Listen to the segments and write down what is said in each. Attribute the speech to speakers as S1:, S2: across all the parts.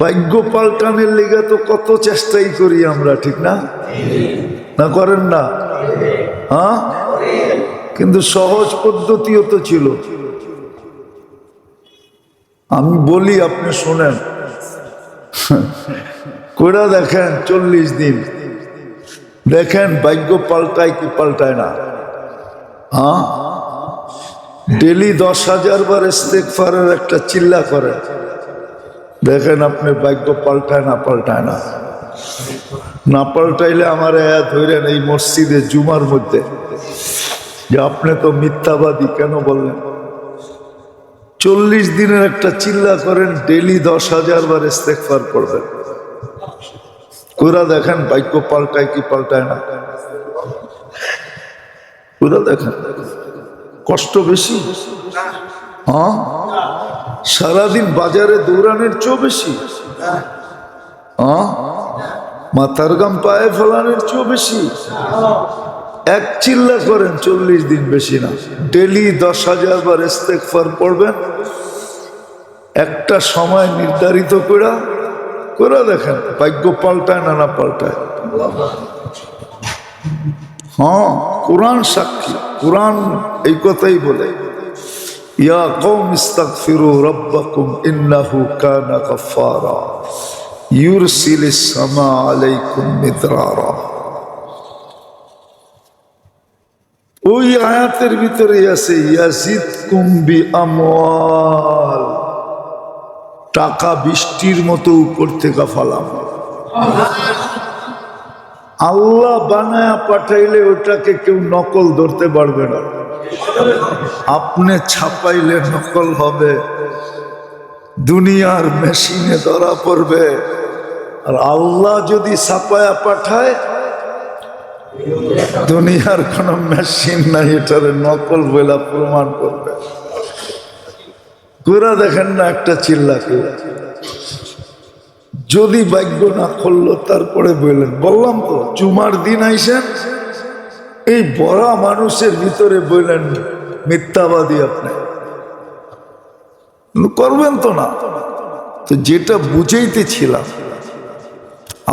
S1: ভাগ্য পাল্টানোর লেগে তো কত চেষ্টাই করি আমরা, ঠিক না? না করেন না? হ্যাঁ, কিন্তু সহজ পদ্ধতিও তো ছিল। আমি বলি, আপনি শোনেন, করে দেখেন 40 দিন, দেখেন ভাগ্য পাল্টায় কি পাল্টায় না। হ্যাঁ, ডেলি 10,000 বার ইস্তেগফারের একটা চিল্লা করেন, দেখেন আপনি ভাগ্য পাল্টায় না পাল্টায় না। না পাল্টাইলে আমার ধরেন এই মসজিদে জুমার মধ্যে যে আপনি তো মিথ্যাবাদী, কেন বললেন? 40 দিনের একটা চিল্লা করেন, ডেলি 10,000 বার ইস্তেগফার করবেন, পুরা দেখেন ভাগ্য পাল্টায় কি পাল্টায় না। পুরা দেখেন, কষ্ট বেশি? হ্যাঁ, সারাদিন বাজারে দৌড়ানোর চেয়েও বেশি? হ্যাঁ, মাথার গাম পায়ে ফেলানোর চেয়েও বেশি? এক চিল্লা করেন 40 দিন, বেশি না, ডেলি 10,000 বার ইস্তেগফার পড়বেন, একটা সময় নির্ধারিত করে দেখেন ভাগ্য পাল্টায় না না পাল্টায়। হ্যাঁ, কোরআন সাক্ষী, কোরআন এই কথাই বলে, ইয়া কওম ইস্তাগফিরু রাব্বাকুম ইন্নাহু কানা গাফফারা ইউরসিলিস সামা আলাইকুম মিদরারা। ওই আয়াতের ভিতরে আছে ইয়াজিদকুম বিআমওয়াল, টাকা বৃষ্টির মতো উপর থেকে ফালাম। আল্লাহ বানায়া পাঠাইলে ওটাকে কেউ নকল ধরতে পারবে না। আপনি ছাপাইলে নকল হবে, দুনিয়ার মেশিনে ধরা পড়বে। আর আল্লাহ যদি ছাপায়া পাঠায়, দুনিয়ার কোন মেশিন নাই এটারে নকল বলে প্রমাণ করবে। ঘুরা দেখেন না একটা চিল্লাকে, যদি ভাগ্য না করলো তারপরে বললাম তো জুমার দিন আইসেন, এই বড় মানুষের ভিতরে বললেন মিথ্যাবাদী, আপনি করবেন তো না। তো যেটা বুঝাইতেছিলাম,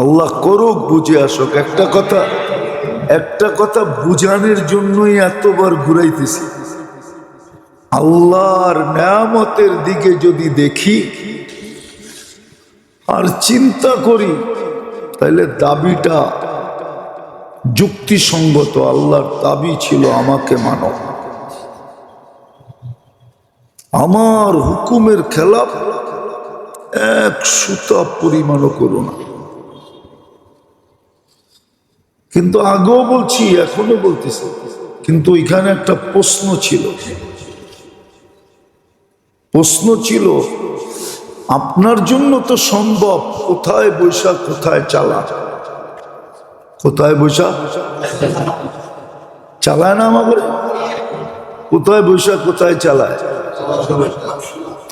S1: আল্লাহ করুক, বুঝে আসুক। একটা কথা বুঝানোর জন্যই এতবার ঘুরাইতেছি। আল্লাহর নেয়ামতের দিকে যদি দেখি আর চিন্তা করি, তাহলে দাবিটা যুক্তিসঙ্গত। আল্লাহর দাবি ছিল আমাকে মানো, আমার হুকুমের খেলাফ এক সুতা পরিমাণও করো না। কিন্তু আগেও বলছি, এখনো বলতেছি, কিন্তু এখানে একটা প্রশ্ন ছিল, আপনার জন্য তো সম্ভব, কোথায় বৈশা কোথায় চালা, কোথায় বৈশা চালায় না আমাদের, কোথায় বৈশা কোথায় চালায়,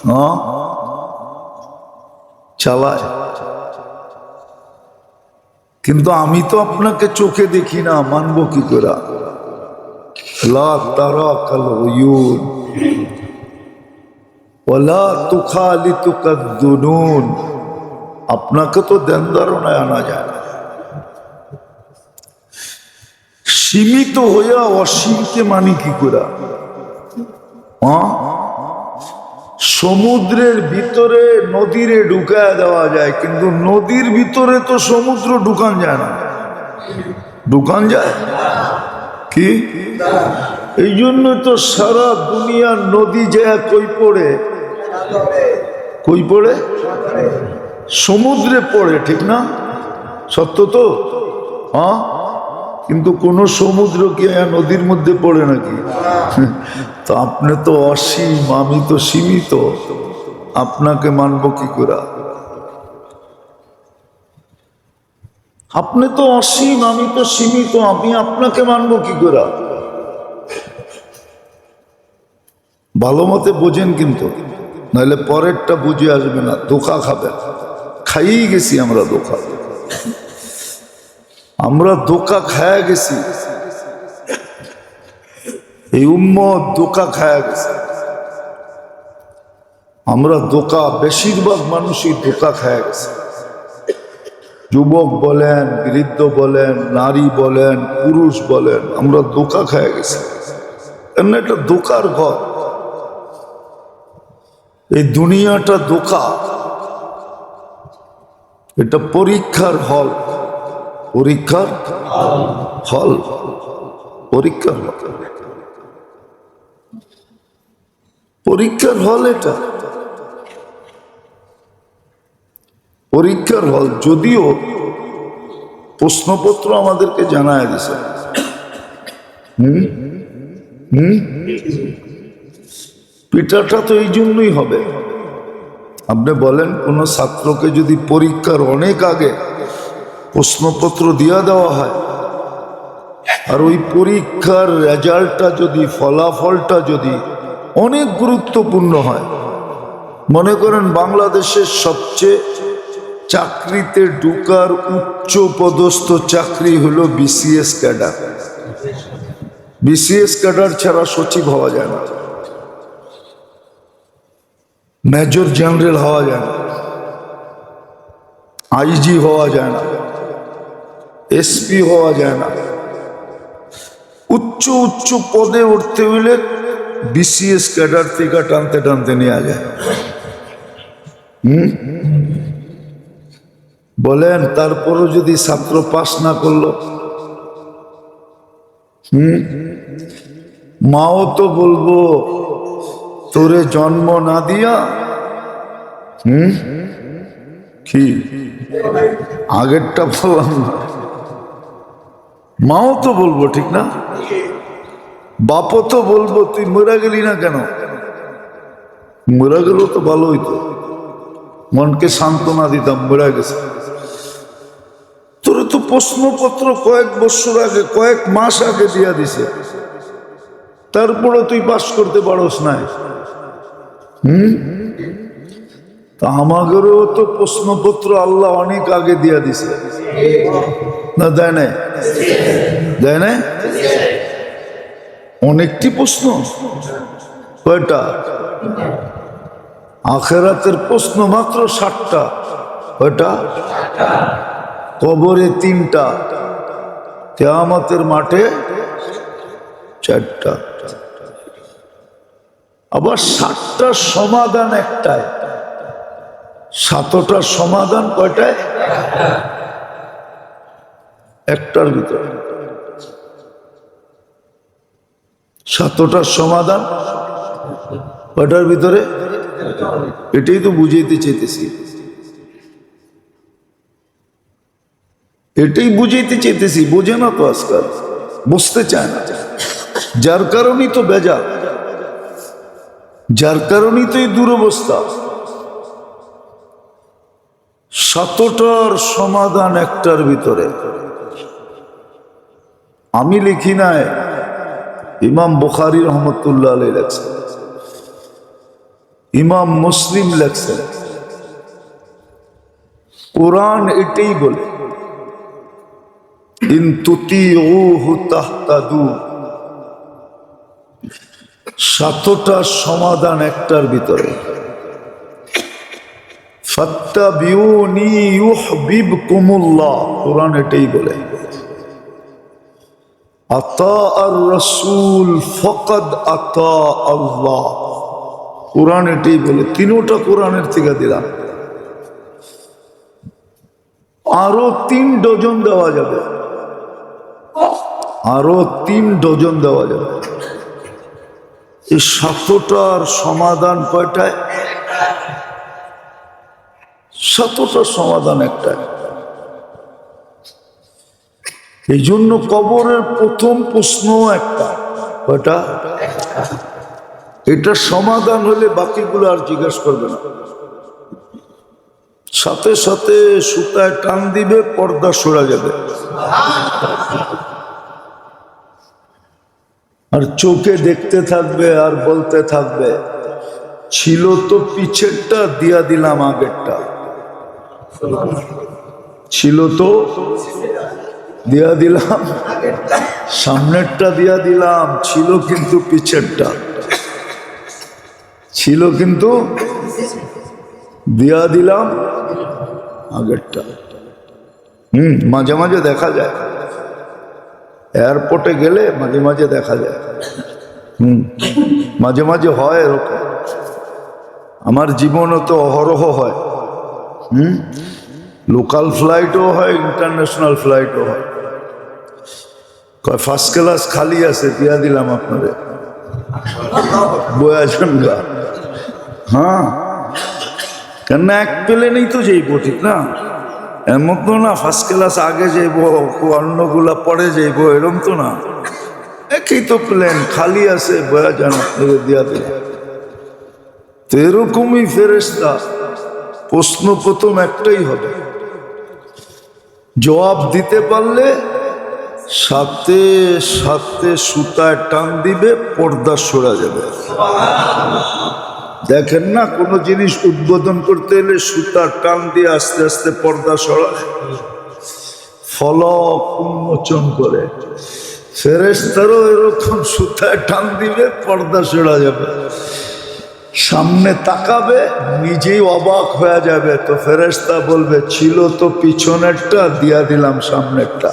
S1: হ্যাঁ চালায়। কিন্তু আমি তো আপনাকে চোখে দেখি না, মানবো কি করে? লা তারাকাল উয়ুন ওয়ালা তুখালিতুকাদ দুনুন, আপনাকে তো ধ্যান ধারণায় আনা যায় না। সীমিত হইয়া অসীমকে মানি কি করে? সমুদ্রের ভিতরে নদীরে ঢুকায় দেওয়া যায়, কিন্তু নদীর ভিতরে তো সমুদ্র ঢুকান যায় না। ঢুকান যায় কি? এই জন্য তো সারা দুনিয়ার নদী যায় কই পড়ে? সমুদ্রে পড়ে, ঠিক না? সত্য তো? হ্যাঁ, কিন্তু কোন সমুদ্র কি নদীর মধ্যে পড়ে নাকি? তো আপনি তো অসীম, আমি তো সীমিত, আপনাকে মানবো কি করে? আপনি তো অসীম, আমি তো সীমিত, আমি আপনাকে মানবো কি করে? ভালো মতে বোঝেন কিন্তু, নাহলে পরেরটা বুঝে আসবে না, ধোঁকা খাবেন। খাইয়ে গেছি আমরা ধোঁকা খায়া গেছি, এই উম্মত ধোঁকা খায়া গেছে। আমরা ধোঁকা, বেশিরভাগ মানুষই ধোঁকা খেয়ে গেছে। যুবক বলেন, বৃদ্ধ বলেন, নারী বলেন, পুরুষ বলেন, আমরা ধোঁকা খেয়ে গেছি। এমনি একটা ধোঁকার ঘর, এই দুনিয়াটা ধোঁকা, এটা পরীক্ষার হল, পরীক্ষার হল, পরীক্ষার হল, পরীক্ষার হল, এটা পরীক্ষার হল। যদিও প্রশ্নপত্র আমাদেরকে জানায় দিছে, পিটাটা তো এই জন্যই হবে। আপনি বলেন, কোন ছাত্রকে যদি পরীক্ষার অনেক আগে প্রশ্নপত্র দিয়ে দেওয়া হয়, আর ওই পরীক্ষার রেজাল্টটা যদি, ফলাফলটা যদি অনেক গুরুত্বপূর্ণ হয়, মনে করেন বাংলাদেশের সবচেয়ে চাকরিতে ঢুকার উচ্চ পদস্থ চাকরি হলো বিসিএস ক্যাডার। বিসিএস ক্যাডার ছাড়া সচিব হওয়া যায় না, মেজর জেনারেল হওয়া যায় না, আইজি হওয়া যায় না, এসপি হওয়া যায় না। উচ্চ উচ্চ পদে উঠতে হইলে বিসিএস ক্যাডার থেকে টানতে টানতে নেওয়া যায়। বলেন, তারপরও যদি ছাত্র পাস না করলো, মাও তো বলবো, তোরে জন্ম না দিয়া কি আগেরটা বললাম না, মাও তো বলবো, ঠিক না? বাপও তো বলবো, তুই মরা গেলি না কেন? মরা গেল তো ভালো হইতো, মনকে সান্ত্বনা দিতাম, মরা গেছে। তোরে তো প্রশ্নপত্র কয়েক বছর আগে, কয়েক মাস আগে দিয়া দিছে, তারপরে তুই পাস করতে পারস নাই। তা আমাদেরও তো প্রশ্নপত্র আল্লাহ অনেক আগে দিয়া দিছে, না দেয় নাই? দেয় নাই? অনেকটি প্রশ্ন, কয়টা? আখেরাতের প্রশ্ন মাত্র 60টা। কয়টা? কবরে 3টা, কিয়ামতের মাঠে 4টা। আবার 60টার সমাধান একটাই। 7টার সমাধান কয়টায়? একটার ভিতরে। 7টার সমাধান কয়টার ভিতরে? এটাই তো বুঝাইতে চাইতেছি, এটাই বুঝাইতে চাইতেছি। বোঝে না তো আজকাল, বুঝতে চায় না, যার কারণেই তো বেজা, যার কারণেই তো এই দুরবস্থা। 7টার সমাধান একটার ভিতরে। আমি লিখি নাই, ইমাম বুখারী রহমতুল্লাহ আলাইহি লেখছেন, ইমাম মুসলিম লেখছেন। কোরআন এটাই বলে, ইন তুতিউহু তাহতাদু। 7টার সমাধান একটার ভিতরে। ফাত্তাবিউনি ইউহবিবকুমুল্লাহ, কোরআন এটাই বলে। আতা আর রাসূল ফাকাদ আতা আল্লাহ, কোরআন এটাই বলে। 3টা কোরআনের থেকে দিলাম, আরো 3 ডজন দেওয়া যাবে, আরো 3 ডজন দেওয়া যাবে। এই 7টার সমাধান কয়টায়? 7টার সমাধান একটাই। এই জন্য কবরের প্রথম প্রশ্ন একটা, কয়টা? এটা সমাধান হলে বাকিগুলো আর জিজ্ঞাসা করবে না, সাথে সাথে সুতায় টান দিবে, পর্দা সরা যাবে। আর চোখে দেখতে থাকবে আর বলতে থাকবে, ছিল তো পিছেরটা, দিয়া দিলাম আগেরটা। ছিল তো দিয়া দিলাম, সামনেরটা দিয়া দিলাম, ছিল কিন্তু পিছেরটা, ছিল কিন্তু দিয়া দিলাম আগেরটা। মাঝে মাঝে দেখা যায়, এয়ারপোর্টে গেলে মাঝে মাঝে দেখা যায়। মাঝে মাঝে হয় এরকম। আমার জীবনও তো অহরহ হয়। লোকাল ফ্লাইটও হয়, ইন্টারন্যাশনাল ফ্লাইটও হয়। ফার্স্ট ক্লাস খালি আছে, দিয়া দিলাম আপনাদের বয়াজন গা। হ্যাঁ, কেন এক প্লেনেই তো যাইব, ঠিক না? এমন তো না ফার্স্ট ক্লাস আগে যাইব, অন্যগুলা পরে যাইব, এরকম তো না। একই তো প্লেন খালি আছে, বয়াজন আপনাদের দিয়া দিলাম। তো এরকমই ফেরেশতা। প্রশ্ন প্রথম একটাই হবে, জবাব দিতে পারলে সাথে সাথে সুতায় টান দিবে, পর্দা সরা যাবে। দেখেন না, কোনো জিনিস উদ্বোধন করতে এলে সুতার টান দিয়ে আস্তে আস্তে পর্দা সরায়, ফলক উন্মোচন করে। ফেরেশতারও এরকম সুতায় টান দিবে, পর্দা সরা যাবে। সামনে তাকাবে, নিজেই অবাক হয়ে যাবে। তো ফেরেশতা বলবে, ছিল তো পিছনেরটা, দিয়া দিলাম সামনেরটা।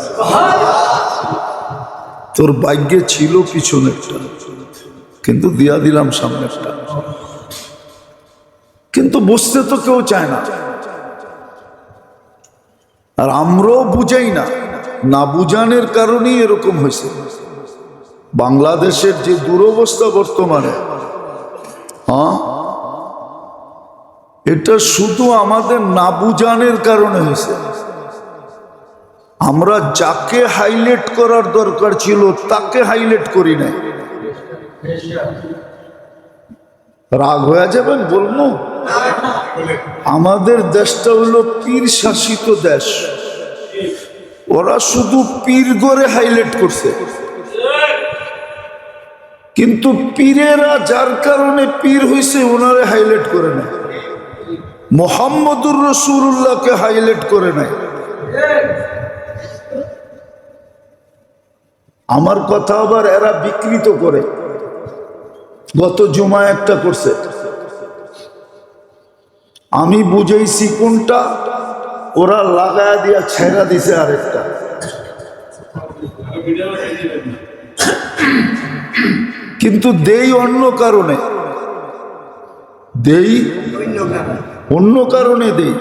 S1: তোর ভাগ্যে ছিল পিছনেরটা, কিন্তু দিয়া দিলাম সামনেরটা। কিন্তু বুঝতে তো কেউ চায় না, আর আমরাও বুঝাই না। না বুঝানোর কারণেই এরকম হয়েছে। বাংলাদেশের যে দুরবস্থা বর্তমানে, এটা শুধু আমাদের না বুঝানোর কারণে হয়েছে। আমরা যাকে হাইলাইট করার দরকার ছিল তাকে হাইলাইট করি নাই। রাগ হয়ে যাবেন বলবো, আমাদের দেশটা হলো পীর শাসিত দেশ। ওরা শুধু পীর গড়ে হাইলাইট করছে, কিন্তু পীরেরা যার কারণে পীর হয়েছে ওনারে হাইলাইট করে নাই। মুহাম্মদুর রাসূলুল্লাহকে হাইলাইট করে নাই। আমার কথা আবার এরা বিকৃত করে। গত জুমা একটা করছে, আমি বুঝাইছি কোনটা, ওরা লাগায়া দিয়া ছেড়া দিছে আরেকটা। কিন্তু দেই অন্য কারণে, দেই অন্য কারণে, দেই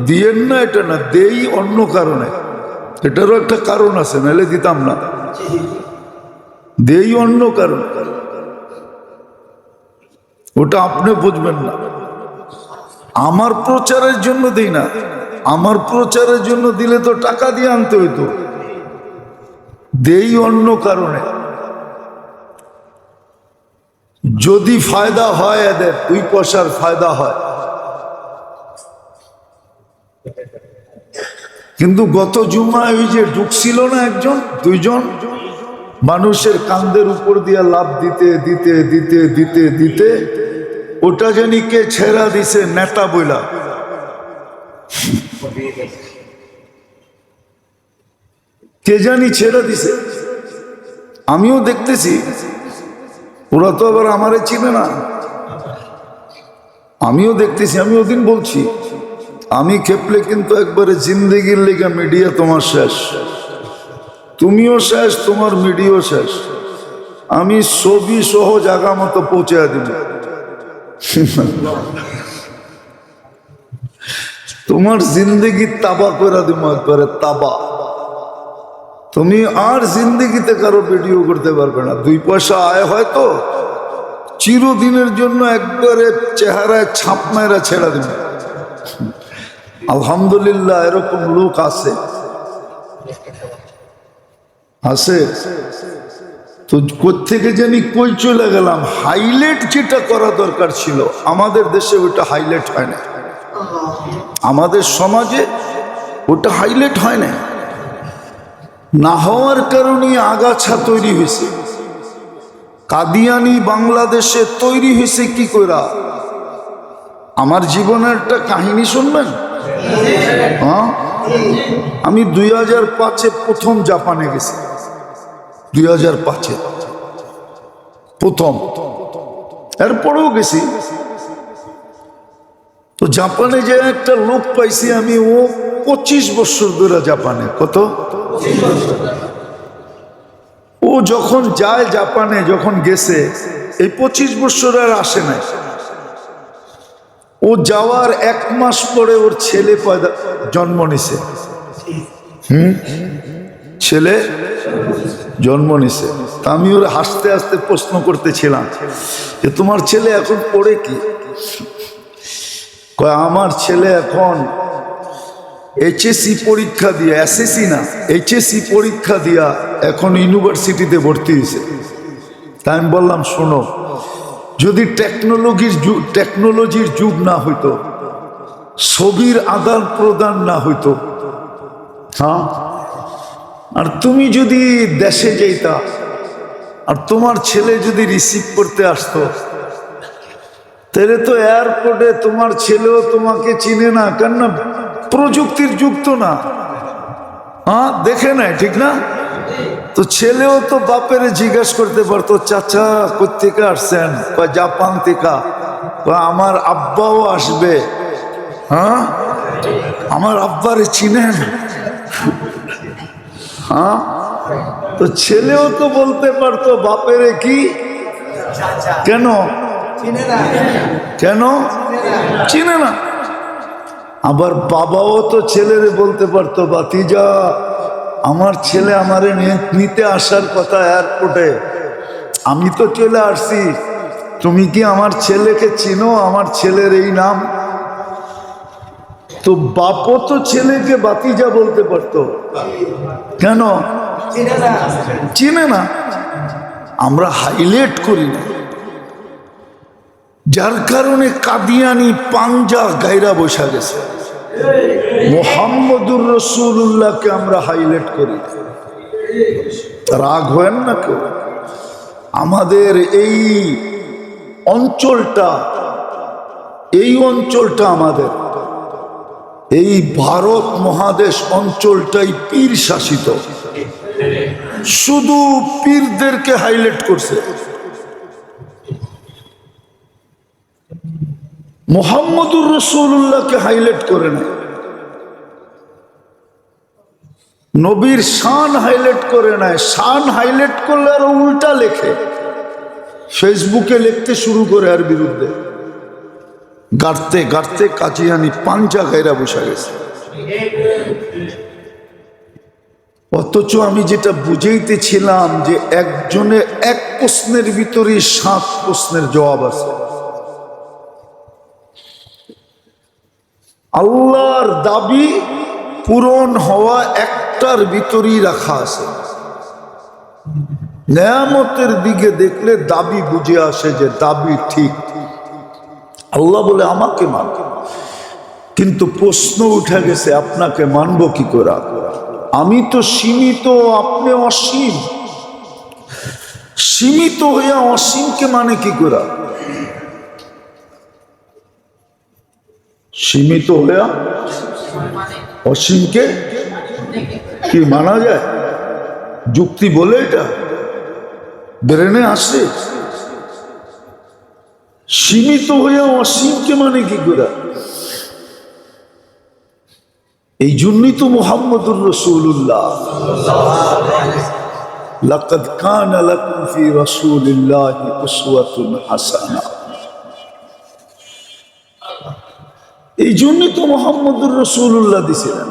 S1: দিয়েন না এটা না, দেই অন্য কারণে। এটারও একটা কারণ আছে, নাহলে দিতাম না। দেই অন্য কারণ, ওটা আপনি বুঝবেন না। আমার প্রচারের জন্য দেই না। আমার প্রচারের জন্য দিলে তো টাকা দিয়ে আনতে হইতো। দেই অন্য কারণে। যদি ফায়দা হয়, এদের 2 পয়সার ফায়দা হয়। কিন্তু গত জুমায় ওই যে ঢুকছিল না একজন, 2 জন মানুষের কান্দের উপর দিয়ে লাভ দিতে দিতে দিতে দিতে দিতে ওটা জানি কে ছেড়া দিছে, নেতা বইলা। কে জানি ছেড়া দিছে, আমিও দেখতেছি। ওরা তো আবার আমারে চিনে না, আমিও দেখতেছি। আমি ওদিন বলছি, আমি খেপলে কিন্তু একবারে জিন্দেগির লেগে মিডিয়া তোমার শেষ, তুমিও শেষ, তোমার মিডিয়াও শেষ। আমি ছবি সহ জায়গা মতো পৌঁছে দিব। তোমার জিন্দেগি তাবা করে দিব একবারে, তাবা। তুমি আর জিন্দেগিতে কারো ভিডিও করতে পারবে না। 2 পয়সা আয় হয়তো, চিরদিনের জন্য একবারে চেহারায় ছাপ মেরা ছেড়া দিবে। আলহামদুলিল্লাহ এরকম লোক আছে, আছে। তো কোত্থেকে জানি কই চলে গেলাম। হাইলাইট যেটা করা দরকার ছিল আমাদের দেশে, ওটা হাইলাইট হয় না। আমাদের সমাজে ওটা হাইলাইট হয় না। না হওয়ার কারণে আগাছা তৈরি হয়েছে। কাদিয়ানি বাংলাদেশে তৈরি হয়েছে কি কইরা? আমার জীবনের একটা কাহিনী শুনবেন? হ্যাঁ, আমি 2005-এ প্রথম জাপানে গেছি। 2005-এ প্রথম, এরপরেও গেছি। তো জাপানে যে একটা লোক পাইছি আমি, ও 25 বছর ধরে জাপানে। কত? ও যখন যায় জাপানে, যখন গেছে এই 25 বছর আর আসে নাই। ও যাওয়ার 1 মাস পরে ওর ছেলে জন্ম নিছে। ছেলে জন্ম নিছে। তা আমি ওর হাসতে হাসতে প্রশ্ন করতেছিলাম যে তোমার ছেলে এখন পড়ে কি? কয় আমার ছেলে এখন এইচএসসি পরীক্ষা দিয়ে, এসএসসি না, এইচএসসি পরীক্ষা দিয়া এখন ইউনিভার্সিটিতে ভর্তি হয়েছে। তাই আমি বললাম শোনো, যদি টেকনোলজির যুগ না হইতো, ছবির আদান প্রদান না হইতো, হ্যাঁ, আর তুমি যদি দেশে যেতা আর তোমার ছেলে যদি রিসিভ করতে আসতো, তাহলে তো এয়ারপোর্টে তোমার ছেলেও তোমাকে চিনে না, কেন? প্রযুক্তির যুগ তো না, হ্যাঁ, দেখে নাই, ঠিক না? তো ছেলেও তো বাপের জিজ্ঞাসা করতে পারতো, চাচা কোথেকে আসছেন? জাপান থেকে। আমার আব্বাও আসবে, হ্যাঁ, আমার আব্বারে চিনেন? হ্যাঁ, তো ছেলেও তো বলতে পারতো বাপেরে কি, কেন কেন চিনে না? আবার বাবাও তো ছেলেরে বলতে পারতো, বাতিজা আমার ছেলে আমারে নিতে আসার কথা এয়ারপোর্টে, আমি তো চলে আসছি, তুমি কি আমার ছেলেকে চিনো? আমার ছেলের এই নাম। তো বাপও তো ছেলেকে বাতিজা বলতে পারতো, কেন চিনে না? আমরা হাইলাইট করি না, যার কারণে কাদিয়ানি পাঞ্জা গায়রা বসা গেছে। মুহাম্মদুর রাসূলুল্লাহকে আমরা হাইলাইট করি। রাগ হয় না কেউ? আমাদের এই অঞ্চলটা আমাদের এই ভারত মহাদেশ অঞ্চলটাই পীর শাসিত, শুধু পীরদেরকে হাইলাইট করছে, মুহাম্মদুর রাসূলুল্লাহকে হাইলাইট করে না। নবীর শান হাইলাইট করে নাই। শান হাইলাইট করলে আরো উল্টা লেখে, ফেসবুকে লিখতে শুরু করে আর বিরুদ্ধে, গাড়তে গাড়তে কাজিয়ানি পাঞ্জা গায়রা বসা গেছে। অথচ আমি যেটা বুঝাইতেছিলাম যে একজনের এক প্রশ্নের ভিতরে 7 প্রশ্নের জবাব আছে। আল্লাহর দাবি পূরণ হওয়া একটার ভিতরেই রাখা আছে। নেয়ামতের দিকে দেখলে দাবি বুঝে আসে যে দাবি ঠিক, আল্লাহ বলে আমাকে মান, কিন্তু প্রশ্ন উঠে গেছে আপনাকে মানবো কি করে? আমি তো সীমিত, আপনি অসীম। সীমিত হইয়া অসীমকে মানে কি করে? সীমিত হইয়া অসীমকে কি মানা যায়? যুক্তি বলে এটা ব্রেনে আসে? সীমিত হইয়া অসীমকে মানে কি করে? এই জন্যই তো মুহাম্মদুর রাসূলুল্লাহ, লাকাদ কানা লাকুম ফি রাসূলিল্লাহি উসওয়াতুন হাসানাহ। এই জন্যই তো মুহাম্মদুর রাসূলুল্লাহ দিছিলেন,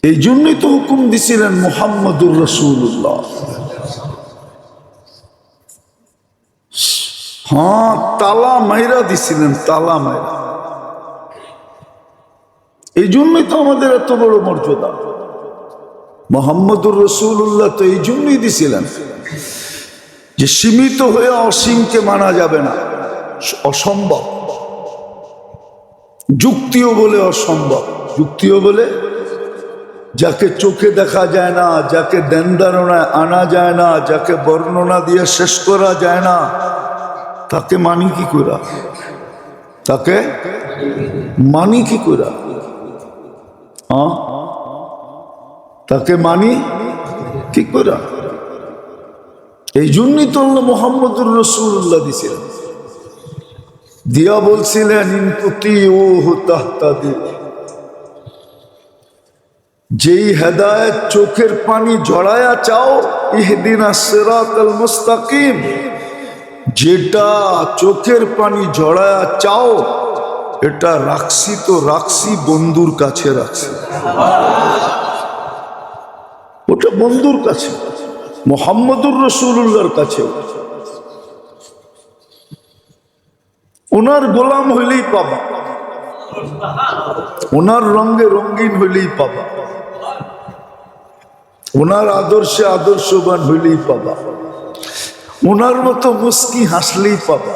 S1: এই জন্যই তো হুকুম দিছিলেন মুহাম্মদুর রাসূলুল্লাহ। হ্যাঁ, তালা মাইরা দিছিলেন, তালা মাইরা। এই জন্যই তো আমাদের এত বড় মর্যাদা। মুহাম্মদুর রাসূলুল্লাহ তো এই জন্যই দিছিলেন যে সীমিত হয়ে অসীমকে মানা যাবে না, অসম্ভব। যুক্তিও বলে অসম্ভব, যুক্তিও বলে যাকে চোখে দেখা যায় না, যাকে ধ্যান ধারণায় আনা যায় না, যাকে বর্ণনা দিয়ে শেষ করা যায় না, তাকে মানি কি করে? তাকে মানি কি করে? তাকে মানি কি করে? এই জন্যই তো আল্লাহ মুহাম্মদুর রাসূলুল্লাহ দিছিলেন। দিয়া বলছিলেন ইনতুতিউহু তাহতাদু, যেই হেদায়েত চোখের পানি ঝরায়া চাও, ইহদিনাস সিরাতাল মুস্তাকিম, যেটা চোখের পানি ঝরায়া চাও এটা রাখছি তো রাখছি, বন্ধুর কাছে রাখছি, ওটা বন্ধুর কাছে, মুহাম্মদুর রাসূলুল্লাহর কাছে। ওনার গোলাম হইলেই পাবা, ওনার রঙে রঙিন হইলেই পাবা, ওনার আদর্শে আদর্শবান হইলেই পাবা, ওনার মতো মুস্কি হাসলেই পাবা,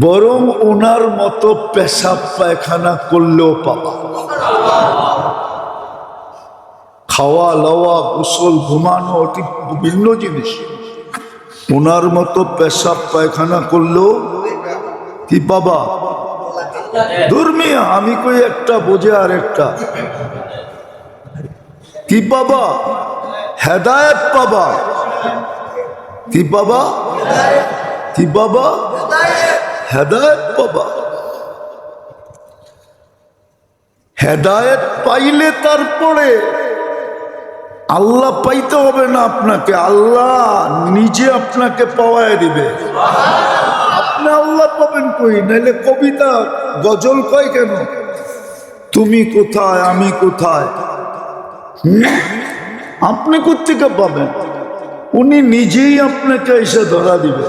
S1: বরং ওনার মতো পেশাব পায়খানা করলেও পাবা। খাওয়া লওয়া গোসল ঘুমানো ওটি ভিন্ন জিনিস, ওনার মতো পেশাব পায়খানা করলেও কি পাবা? ধর্মিয়া আমি কই একটা বোঝে আর একটা কি পাবা? হেদায়েত পাবা। কি পাবা? কি পাবা? হেদায়েত পাবা। হেদায়েত পাইলে তারপরে আল্লাহ পাইতে হবে না আপনাকে, আল্লাহ নিজে আপনাকে পাওয়ায় দিবে। আপনি আল্লাহ পাবেন কই? নাইলে কবিতা গজল কয় কেন, তুমি কোথায় আমি কোথায়? আপনি কোত্থেকে পাবেন? উনি নিজেই আপনাকে এসে ধরা দিবে।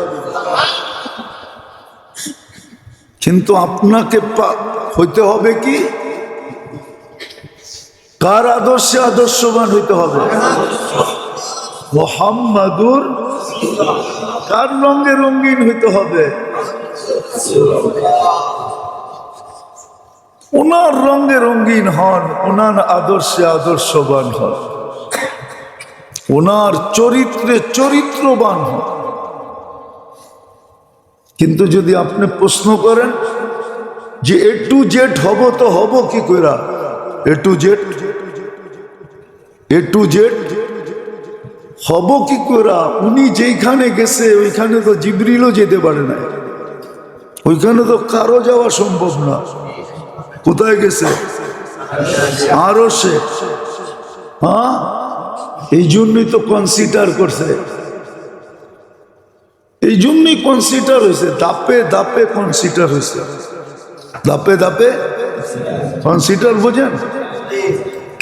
S1: কিন্তু আপনাকে হইতে হবে কি? কার আদর্শে আদর্শবান হইতে হবে? মুহাম্মাদুর। কার রঙে রঙিন হইতে হবে? ওনার রঙে রঙিন হন, ওনার আদর্শে আদর্শবান হন, ওনার চরিত্রে চরিত্রবান হন। কিন্তু যদি আপনি প্রশ্ন করেন যে এ টু জেড হব, তো হব কি কইরা? এ to Z, A to Z হব কি কইরা? উনি যেইখানে গেছে ওইখানে তো জিবরিলও যেতে পারে না, ওইখানে তো কারো যাওয়া সম্ভব না। কোথায় গেছে? আরশে। হ্যাঁ, এই জন্যই তো কনসিডার করছে, এই জন্যই কনসিডার হয়েছে, দাপে দাপে কনসিডার হয়েছে, দাপে দাপে কনসিডার। বোঝেন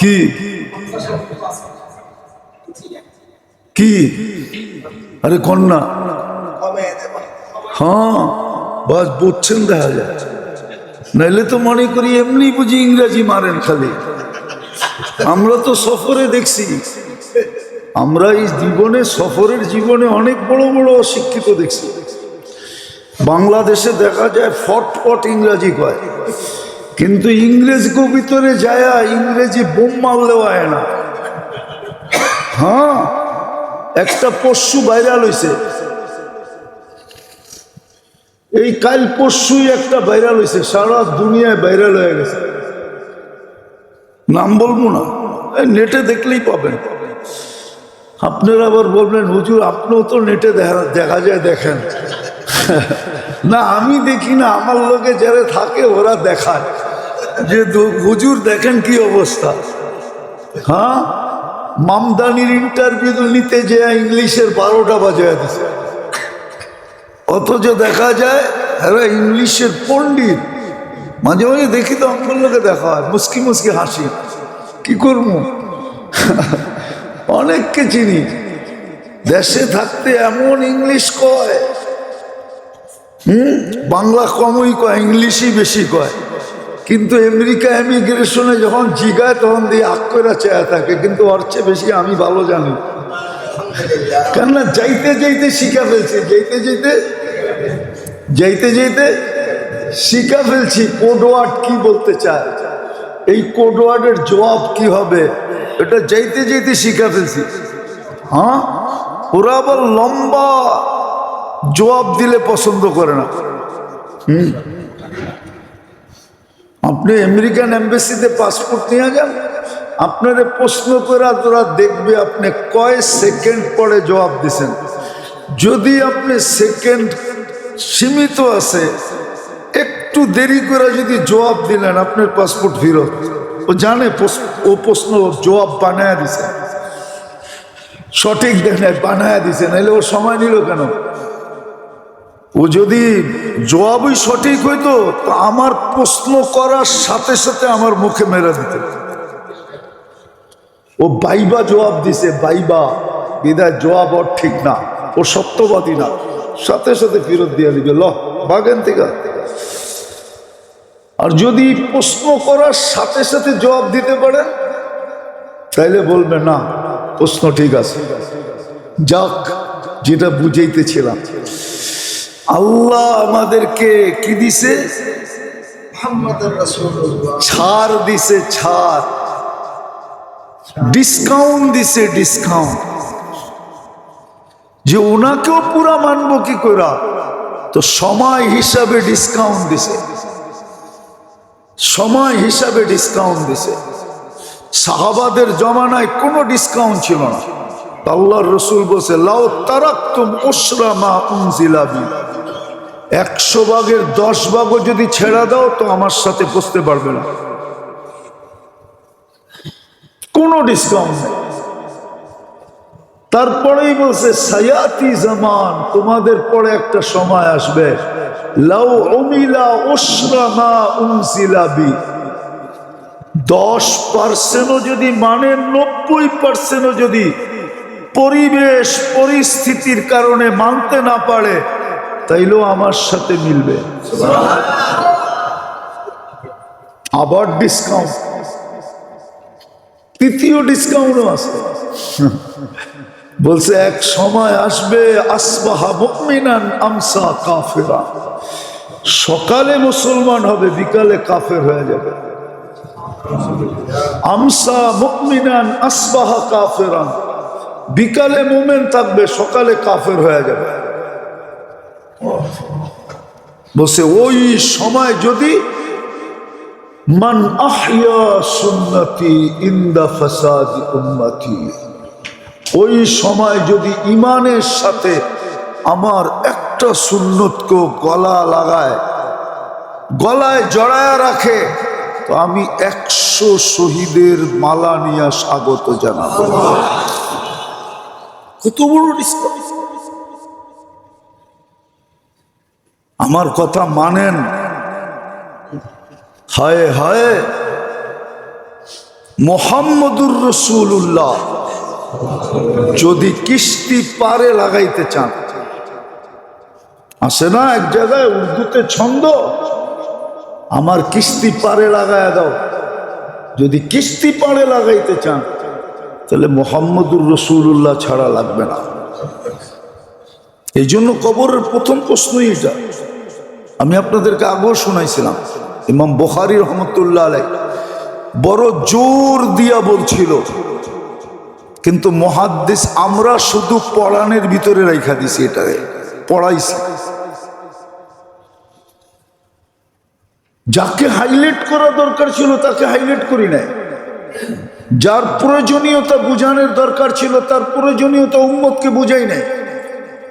S1: কি? কি? আরে কন্যা, হ্যাঁ বাস বুঝছেন, দেখা যায়। নাইলে তো মনে করি এমনি বুঝি ইংরেজি মারেন খালি। আমরা তো সফরে দেখছি, আমরা এই জীবনে সফরের জীবনে অনেক বড় বড় অশিক্ষিত দেখছি। বাংলাদেশে দেখা যায় ফটফট ইংরেজি কয়, কিন্তু ইংরেজ ভিতরে যায় ইংরেজি বোম মারলেও আয় না। হ্যাঁ, একটা পশু ভাইরাল হয়েছে, এই কাল পরশুই একটা ভাইরাল হয়েছে, সারা দুনিয়ায় ভাইরাল হয়ে গেছে। নাম বলবো না, নেটে দেখলেই পাবেন। আপনারা আবার বলবেন হুজুর আপনিও তো নেটে দেখা যায়, দেখেন। না আমি দেখি না, আমার লোকে যারা থাকে ওরা দেখায় যে হুজুর দেখেন কি অবস্থা। হ্যাঁ, মামদানির ইন্টারভিউ নিতে যে ইংলিশের 12টা বাজায় দিছে, অথচ দেখা যায় এরা ইংলিশের পণ্ডিত। মাঝে মাঝে দেখি তো আমার লোকে দেখা হয়, মুস্কি মুস্কি হাসি। কি করবো, অনেককে চিনি দেশে থাকতে এমন ইংলিশ কয়, বাংলা কমই কয়, ইংলিশই বেশি কয়। কিন্তু আমেরিকা ইমিগ্রেশনে যখন জিগায় তখন দিয়ে আক্করা চেয়ে থাকে, কিন্তু ওর চেয়ে বেশি আমি ভালো জানি। কেননা যাইতে যাইতে শিখা ফেলছি, যাইতে যাইতে যাইতে যাইতে শিখা ফেলছি কোড ওয়ার্ড কি বলতে চায়, এই কোড ওয়ার্ডের জবাব কি হবে, এটা যাইতে যাইতে শিখা ফেলছি। হ্যাঁ, ওরা আবার লম্বা জবাব দিলে পছন্দ করে না। আপনি আমেরিকান এম্বাসিতে পাসপোর্ট নিয়ে যান, আপনারে প্রশ্ন করে তোরা দেখবে আপনি কয় সেকেন্ড পরে জবাব দিছেন। যদি আপনি সেকেন্ড সীমিত আছে, একটু দেরি করে যদি জবাব দিলেন আপনার পাসপোর্ট ফেরত। ও জানে ও প্রশ্ন জবাব বানায় দিছে, সঠিক দেখে বানায় দিছে, নাহলে ও সময় নিল কেন? ও যদি জবাবই সঠিক হইতো তো আমার প্রশ্ন করার সাথে সাথে আমার মুখে মেরে দিত। ও বাইবা জবাব দিছে, বাইবা বিদায় জবাব ওর ঠিক না, ও সত্যবাদী না, সাথে সাথে ফেরত দিয়ে দিবে, ল বাগেন থেকে। আর যদি প্রশ্ন করার সাথে সাথে জবাব দিতে পারেন তাইলে বলবে না প্রশ্ন ঠিক আছে। যাক, যেটা বুঝাইতেছিলাম, আল্লাহ আমাদেরকে কি দিছে? ছাড় দিছে, ছাড়, ডিসকাউন্ট দিছে, ডিসকাউন্ট, যে ওনাকেও পুরা মানবো কি করা, তো সময় হিসাবে ডিসকাউন্ট দিছে, সময় হিসাবে ডিসকাউন্ট দিছে। সাহাবাদের জমানায় কোনো ডিসকাউন্ট ছিল না। আল্লাহর রসুল বলছে, লাউ তারাকতুম উসরা মা উনজিলা বি, 100 ভাগের 10 ভাগও যদি ছেড়া দাও তো আমার সাথে বসতে পারবে না, কোনো ডিসকাউন্ট নেই। তারপরেই বলছে, সায়াতি জামান, তোমাদের পরে একটা সময় আসবে, লাউ উমিলা উসরা মা উনজিলা বি, 10% যদি মানে 90% যদি পরিবেশ পরিস্থিতির কারণে মানতে না পারে তাইলেও আমার সাথে মিলবে। আবার ডিসকাউন্ট, তৃতীয় ডিসকাউন্টও আছে। বলছে এক সময় আসবে, আসবাহা মুমিনান আমসা কাফিরা, সকালে মুসলমান হবে বিকালে কাফের হয়ে যাবে। আমসা মুমিনান আসবাহা কাফিরান, বিকালে মুমিন থাকবে সকালে কাফের হয়ে যাবে। বলছে ওই সময় যদি মান আহইয়া সুন্নতি ইনদা ফাসাদি উম্মতি, ওই সময় যদি ইমানের সাথে আমার একটা সুন্নতকে গলা লাগায়, গলায় জড়ায় রাখে, তো আমি 100 শহীদের মালা নিয়ে স্বাগত জানাবো। কত বড় ডিসকাউন্ট! আমার কথা মানেন? হায় হায়, মুহাম্মদুর রাসূলুল্লাহ যদি কিস্তি পারে লাগাইতে চান, আসে না এক জায়গায় উর্দুতে ছন্দ, আমার কিস্তি পারে লাগায় দাও। যদি কিস্তি পারে লাগাইতে চান তাহলে মুহাম্মদুর রাসূলুল্লাহ ছাড়া লাগবে না। এই জন্য কবরের প্রথম প্রশ্নই এটা। আমি আপনাদেরকে আগেও শোনাইছিলাম, ইমাম বুখারী রহমতুল্লাহ আলাইহি বড় জোর দিয়া বলছিল, কিন্তু মুহাদ্দিস আমরা শুধু পড়ানের ভিতরে রাইখা দিছি, এটারে পড়াইছি। যাকে হাইলাইট করা দরকার ছিল তাকে হাইলাইট করি নাই, যার প্রয়োজনীয়তা বুঝানোর দরকার ছিল তার প্রয়োজনীয়তা উম্মতকে বুঝাই নাই।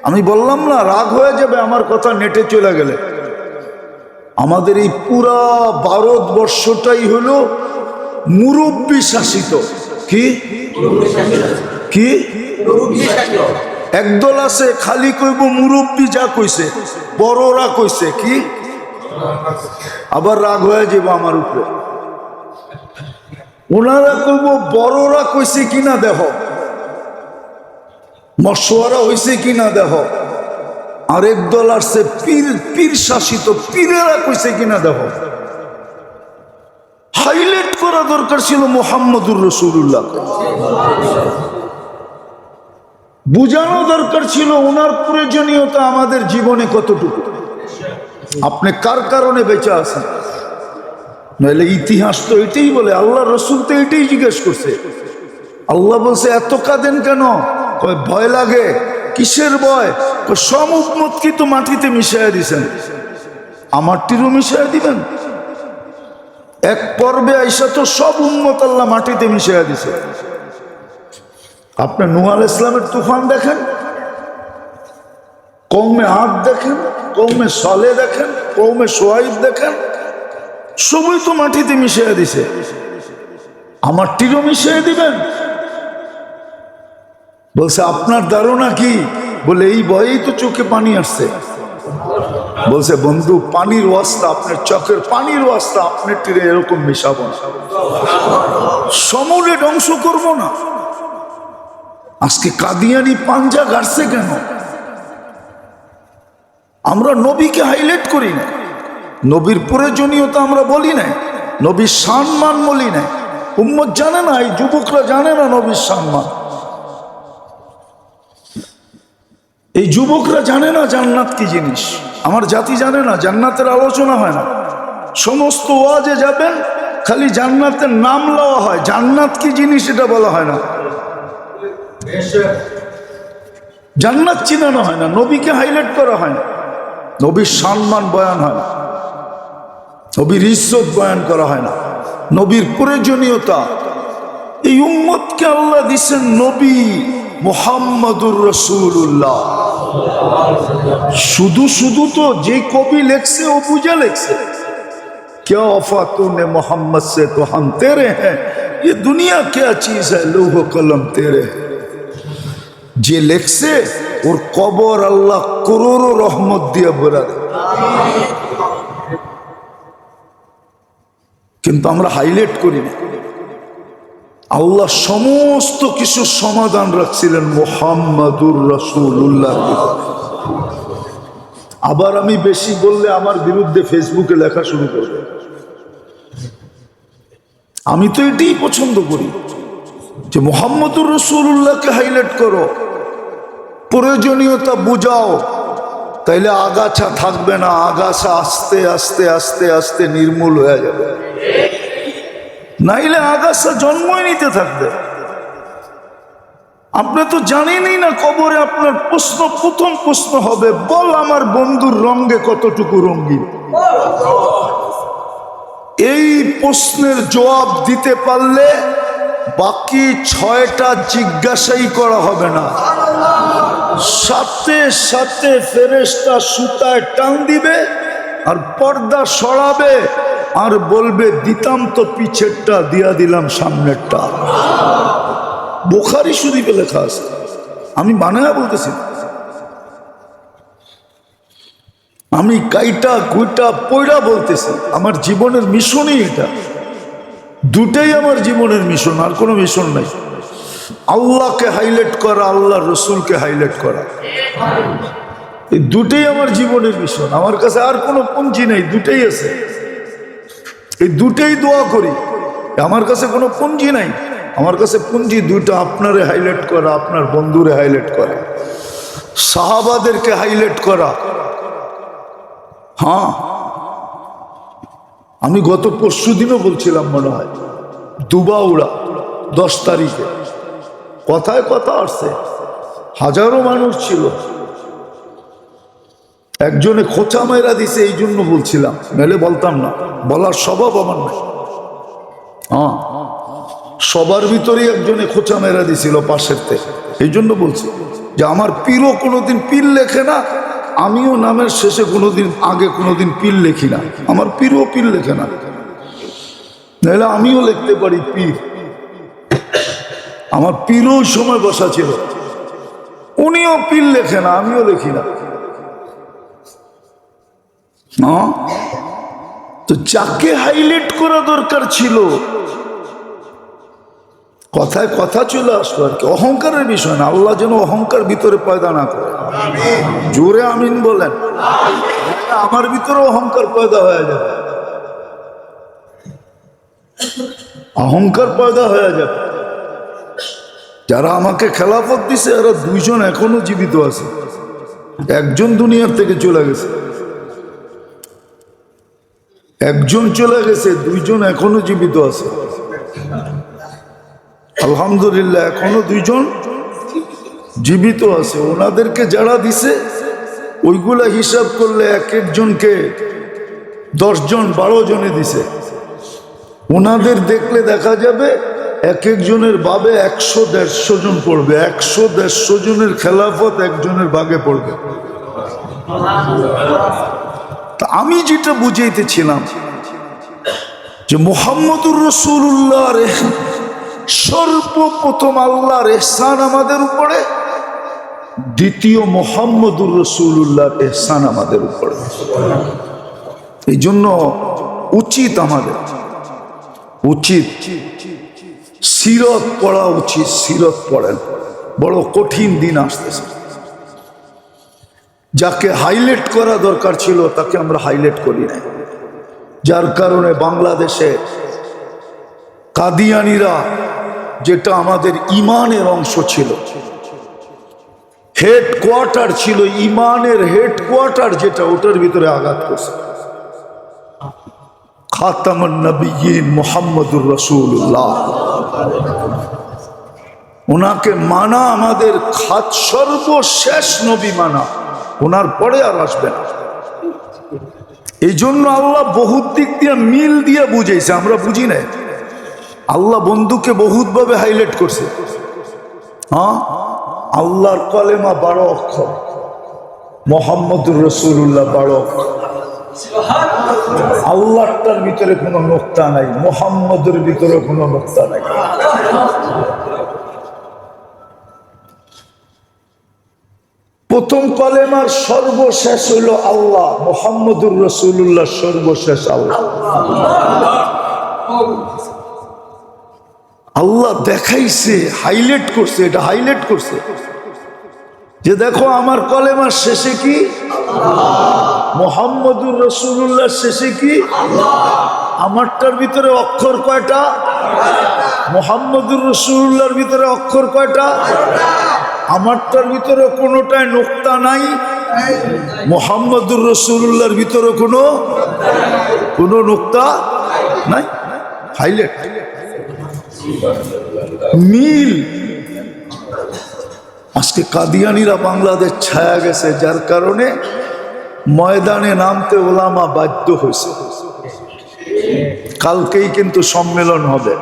S1: আমি বললাম না, রাগ হয়ে যাবে আমার কথা নেটে চলে গেলে। আমাদের এই পুরা ভারতবর্ষটাই হলো মুরব্বী শাসিত। কি কি একদল আছে খালি কইব মুরব্বী যা কইছে, বড়রা কইছে কি, আবার রাগ হয়ে যাবে আমার উপরে। ওনারা কইব বড়রা কইছে কিনা দেহ, মশওয়ারা হইছে কিনা দেহ। আরেক দল আসছে পীর, পীর শাসিত, পীরেরা কইছে কিনা দেহ। হাইলাইট করা দরকার ছিল মুহাম্মদুর রাসূলুল্লাহ, বুঝানো দরকার ছিল ওনার প্রয়োজনীয়তা আমাদের জীবনে কতটুকু। আপনি কার কারণে বেঁচে আছেন? নাহলে ইতিহাস তো এটাই বলে, আল্লাহ রসুল তো এটাই জিজ্ঞেস করছে। আল্লাহ বলছে এত কাঁদেন কেন? ভয় লাগে। কিসের ভয়? সব উম্মত কি তো মাটিতে মিশাইয়া দিছেন, আমারটিরও মিশাইয়া দিবেন। এক পর্বে আইসা তো সব উম্মত আল্লাহ মাটিতে মিশাইয়া দিছে। আপনি নূহ আলাইহিস সালামের তুফান দেখেন, কওমে আদ দেখেন, কৌমে সালে দেখেন, কৌমে সোয়াইব দেখেন, সবই তো মাটিতে মিশিয়ে দিছে, আমারটিরও মিশিয়ে দিবেন? বলছে আপনার ধারণা কি? বলে এই ভয়েই তো চোখে পানি আসছে। বলছে বন্ধু, পানির ওয়াস্তা, আপনার চোখের পানির ওয়াস্তা আপনার তীরে এরকম মিশাবো না, সমূলে ধ্বংস করব না। আজকে কাদিয়ানি পাঞ্জা গাড়ছে কেন? আমরা নবীকে হাইলাইট করি না, নবীর প্রয়োজনীয়তা আমরা বলি না, নবীর সম্মান বলি না। উম্মত জানে না, এই যুবকরা জানে না নবীর সম্মান। এই যুবকরা জানে না জান্নাত কি জিনিস। আমার জাতি জানে না, জান্নাতের আলোচনা হয় না। সমস্ত ওয়াজে যাবেন খালি জান্নাতের নাম লওয়া হয়, জান্নাত কি জিনিস এটা বলা হয় না, জান্নাত চিনানো হয় না, নবীকে হাইলাইট করা হয় না, নবীর সম্মান বয়ান হয় না, নবীর ইজ্জত বয়ান করা হয় না, নবীর প্রয়োজনীয়তা। এই উম্মতকে আল্লাহ দিচ্ছেন নবী মুহাম্মদুর রাসূলুল্লাহ। শুধু শুধু তো যে কবি লেখছে ও বুঝে লেখছে, क्या वफा तूने मोहम्मद से तो हम तेरे हैं, ये दुनिया क्या चीज है, लौह कलम तेरे हैं। যে লেখছে ওর কবর আল্লাহ করোড়ো রহমত দিয়ে ভরা দেয়। কিন্তু আমরা হাইলাইট করি না। আল্লাহ সমস্ত কিছু সমাধান রাখছিলেন মুহাম্মাদুর রাসূলুল্লাহ। আবার আমি বেশি বললে আমার বিরুদ্ধে ফেসবুকে লেখা শুরু করবে। আমি তো এটাই পছন্দ করি যে মুহাম্মাদুর রাসূলুল্লাহকে হাইলাইট করো, প্রয়োজনীয়তা বুঝাও, তাইলে আগাছা থাকবে না, আগাছা আস্তে আস্তে আস্তে আস্তে নির্মূল হয়ে যাবে, নাইলে আগাছা জন্মই নিতে থাকবে। আপনি তো জানেনই না কবরে আপনার প্রশ্ন, প্রথম প্রশ্ন হবে, বল আমার বন্ধুর রঙে কতটুকু রঙিন। এই প্রশ্নের জবাব দিতে পারলে বাকি 6টা জিজ্ঞাসাই করা হবে না, সাথে সাথে ফেরেশতা সুতায় টান দিবে আর পর্দা সরাবে আর বলবে দিতাম তো পিছেরটা, দিয়া দিলাম সামনেরটা। বুখারী শরীফে লেখা আছে, আমি বানায়া বলতেছি, আমি কাইটা কুইটা পয়রা বলতেছি। আমার জীবনের মিশনই এটা, দুটাই আমার জীবনের মিশন, আর কোনো মিশন নাই। আল্লাহকে হাইলাইট করা, আল্লাহ রসুলকে হাইলাইট করা, এই দুটাই আমার জীবনের মিশন। আমার কাছে আর কোনো পুঁজি নেই, দুটাই আছে, এই দুটাই দোয়া করি। আমার কাছে কোনো পুঁজি নাই, আমার কাছে পুঁজি দুইটা, আপনারে হাইলাইট করা, আপনার বন্ধুরে হাইলাইট করা, সাহাবাদেরকে হাইলাইট করা। হ্যাঁ, আমি গত পরশুদিনও বলছিলাম মনে হয়, দুবাউড়া 10 তারিখে কথায় কথা আসছে, হাজারো মানুষ ছিল, একজনে খোঁচা মেরা দিছে, এই জন্য বলছিলাম, মেলে বলতাম না, বলার স্বভাব আমার নাই। হ্যাঁ, সবার ভিতরেই একজনে খোঁচা মেরা দিছিল পাশের থেকে, এই জন্য বলছি যে আমার পীরও কোনোদিন পীর লেখে না, আমিও নামের শেষে কোনোদিন আগে কোনোদিন পীর লেখি না, আমার পীরও পীর লেখে না, নাহলে আমিও লিখতে পারি পীর। আমার পীরও সময় বসা ছিল, উনিও পীর লেখে না, আমিও লিখি না। তো যাকে হাইলাইট করা দরকার ছিল, কথায় কথা চলে আসলো আর কি, অহংকারের বিষয় না। আল্লাহ যেন অহংকার ভিতরে পয়দা না করে, জোরে আমিন বলেন। আমার ভিতরে অহংকার পয়দা হয়ে যাবে, অহংকার পয়দা হয়ে যাবে। যারা আমাকে খেলাফত দিছে এরা 2 জন এখনো জীবিত আছে, একজন দুনিয়ার থেকে চলে গেছে, একজন চলে গেছে, 2 জন এখনো জীবিত আছে, আলহামদুলিল্লাহ, এখনো 2 জন জীবিত আছে। ওনাদেরকে যারা দিছে ওইগুলা হিসাব করলে এক একজনকে 10 জন 12 জনে দিছে। ওনাদের দেখলে দেখা যাবে এক একজনের বাবে 100-150 জন পড়বে, 100-150 জনের খেলাফত একজনের ভাগে পড়বে। তা আমি যেটা বুঝাইতেছিলাম যে মুহাম্মদুর রাসূলুল্লাহর সর্বপ্রথম আল্লাহর ইহসান আমাদের উপরে, দ্বিতীয় মুহাম্মদুর রাসূলুল্লাহর ইহসান আমাদের উপরে। এই জন্য উচিত আমাদের সিরত পড়া উচিত। সিরত পড়েন, বড় কঠিন দিন আসতেছে। যাকে হাইলাইট করা দরকার ছিল তাকে আমরা হাইলাইট করি না, যার কারণে বাংলাদেশে কাদিয়ানীরা, যেটা আমাদের ইমানের অংশ ছিল, হেডকোয়ার্টার ছিল, ইমানের হেডকোয়ার্টার যেটা, ওটার ভিতরে আঘাত করছে। খাতামুন নবিয়্যিন মুহাম্মদুর রাসূলুল্লাহ, ওনাকে মানা আমাদের সর্বশেষ নবী মানা, ওনার পরে আর আসবে না। এই জন্য আল্লাহ বহুত দিক দিয়ে মিল দিয়ে বুঝাইছে, আমরা বুঝি না। আল্লাহ বন্ধুকে বহুত ভাবে হাইলাইট করছে। হ্যাঁ, আল্লাহর কলেমা 12 অক্ষর, মুহাম্মদুর রাসূলুল্লাহ 12 অক্ষর। আল্লাহটার ভিতরে কোনো নোক্তা নাই, মুহাম্মদের ভিতরে কোনো নোক্তা নাই। প্রথম কলেমার সর্বশেষ হইল আল্লাহ, মুহাম্মদুর রাসূলুল্লাহ সর্বশেষ আল্লাহ। আল্লাহ দেখাইছে, হাইলাইট করছে, এটা হাইলাইট করছে যে দেখো আমার কলেমার শেষে কি, মুহাম্মদুর রাসূলুল্লাহ শেষে কি, আমারটার ভিতরে অক্ষর কয়টা, মুহাম্মদুর রাসূলুল্লাহর ভিতরে অক্ষর কয়টা, আমারটার ভিতরে কোনোটায় নোক্তা নাই, মুহাম্মদুর রাসূলুল্লাহর ভিতরে কোনো নোক্তা নাই। হাইলাইট, মিল। আজকে কাদিয়ানীরা বাংলাদেশ ছায়া গেছে, যার কারণে ময়দানে নামতে ওলামা বাধ্য হয়েছে। কালকেই কিন্তু সম্মেলন হবে।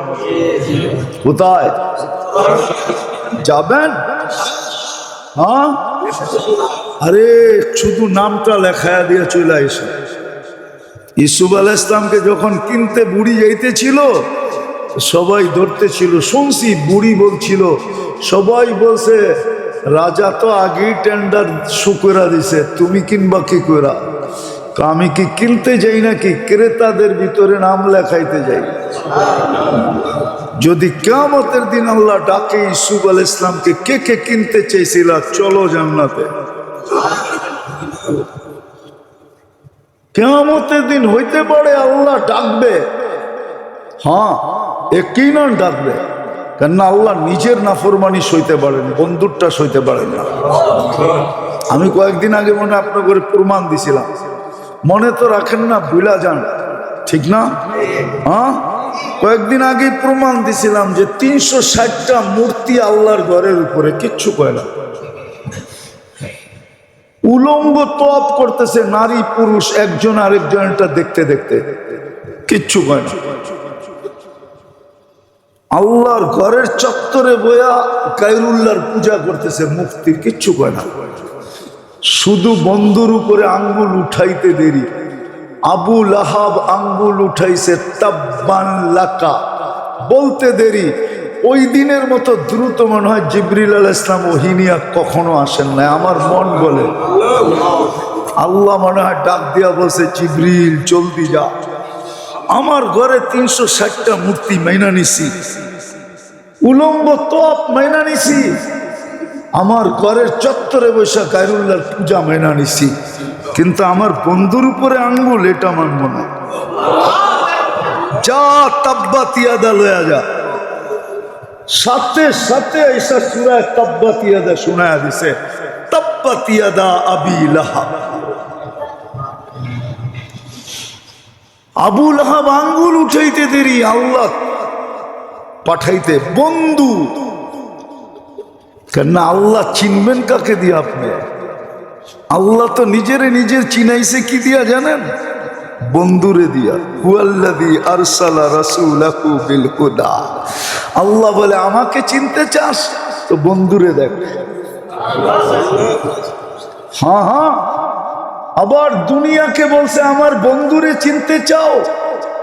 S1: কোথায় যাবেন? হ্যাঁ, আরে শুধু নামটা লেখায়া দিয়ে চলে এসে। ইউসুফ আলাইহিস সালামকে যখন কিনতে বুড়ি যাইতেছিল, সবাই ধরতে ছিল, শুনছি বুড়ি বলছিল, সবাই বলছে রাজা তো আগেই টেন্ডার শুকরা দিছে, তুমি কিনবা কি করে? আমি কি কিনতে যাই নাকি ক্রেতাদের ভিতরে নাম লেখাইতে যাই? যদি কিয়ামতের দিন আল্লাহ ডাকে ইউসুফ আলাইহিস সালামকে, কে কে কিনতে চাইছিল চলো জান্নাতে, কিয়ামতের দিন হইতে পারে আল্লাহ ডাকবে। হ্যাঁ, একই নন ডাকবে, কেননা আল্লাহ নিজের নাফরমানি সইতে পারেন, বন্ধুরটা সইতে পারেন না। আমি কয়েকদিন আগে মনে আপনার করে প্রমাণ দিছিলাম, মনে তো রাখেন না, ভুলা যান, ঠিক না? হ্যাঁ, কয়েকদিন আগে প্রমাণ দিছিলাম যে 360টা মূর্তি আল্লাহর ঘরের উপরে, কিচ্ছু কয় না। উলঙ্গ তওয়াফ করতেছে নারী পুরুষ, একজন আরেকজনটা দেখতে দেখতে, কিচ্ছু কয় না। আল্লাহর ঘরের চত্বরে বয়া গায়রুল্লাহর পূজা করতেছে মুফতির, কিচ্ছু কয় না। শুধু বন্ধুর উপরে আঙ্গুল উঠাইতে দেরি। আবু লাহাব আঙ্গুল উঠাইছে তাব্বান লাকা বলতে দেরি। ওই দিনের মতো দ্রুত মনে হয় জিবরিল আলাইহিস সালাম ওহিনিয়া কখনো আসেন না। আমার মন বলে আল্লাহ মনে হয় ডাক দিয়া বলছে, জিবরিল জলদি যা, আমার ঘরে 360টা মূর্তি মাইনা নিছি, উলঙ্গ তওয়াফ মাইনা নিছি, আমার ঘরের চত্বরে বসে গায়রুল্লাহর পূজা মাইনা নিছি, কিন্তু আমার বন্ধুর উপরে আঙ্গুল এটা মানব না। যা তাব্বাত ইয়াদা লয়া যা, সাথে সাথে ঈসা সূরা তাব্বাত ইয়াদা শোনায়া দিছে, তাব্বাত ইয়াদা আবি লাহাব। আবু লাহাব আঙ্গুল উঠাইতে দেরি, আল্লাহ পাঠাইতে বন্ধু। কেন আল্লাহ চিনবেন কাকে দিয়ে? আপনি আল্লাহ তো নিজের চিনাইছে কি দিয়া জানেন? বন্ধুরে দিয়া। হুয়াল্লাযী আরসালা রাসূলাহু বিল হুদা। আল্লাহ বলে আমাকে চিনতে চাস তো বন্ধুরে দেখ। হ্যাঁ হ্যাঁ, আবার দুনিয়াকে বলছে আমার বন্ধুরে চিনতে চাও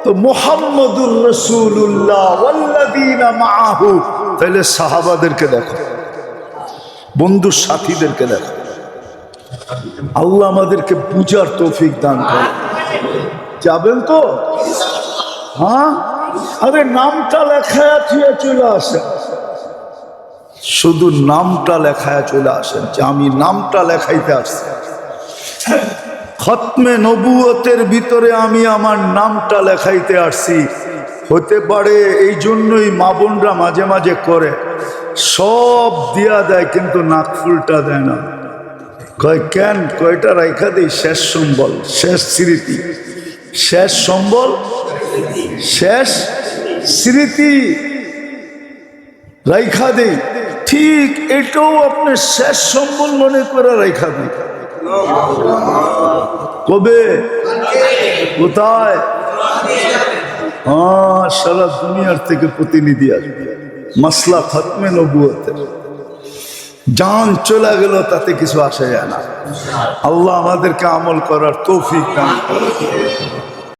S1: তো মুহাম্মদুর রাসূলুল্লাহ ওয়াল্লাযীনা মাআহু, তাহলে সাহাবাদেরকে দেখো, বন্ধুর সাথীদেরকে দেখো। আল্লাহ আমাদেরকে বুঝার তৌফিক দান করে। যাবেন তো? হ্যাঁ, আরে নামটা লেখায় থুয়ে চলে আসেন, শুধু নামটা লেখায় চলে আসেন যে আমি নামটা লেখাইতে আসছি। খতমে নবুয়তের ভিতরে আমি আমার নামটা লেখাইতে আসছি। হতে পারে এই জন্যই মা বোনরা মাঝে মাঝে করে, সব দিয়া দেয় কিন্তু নাকফুলটা দেয় না। কয় কেন? কয়টা রাইখা দেই, শেষ সম্বল, শেষ স্মৃতি, শেষ সম্বল, শেষ স্মৃতি রাইখা দেই। ঠিক এটাও আপনি শেষ সম্বল মনে করে রাইখা দেই। কবে? কোথায়? হ্যাঁ, সারা দুনিয়ার থেকে প্রতিনিধি আসবে। মাসলা খতমে নবুয়তের জান চলে গেল, তাতে কিছু আসে যায় না। আল্লাহ আমাদেরকে আমল করার তৌফিক দান করেন।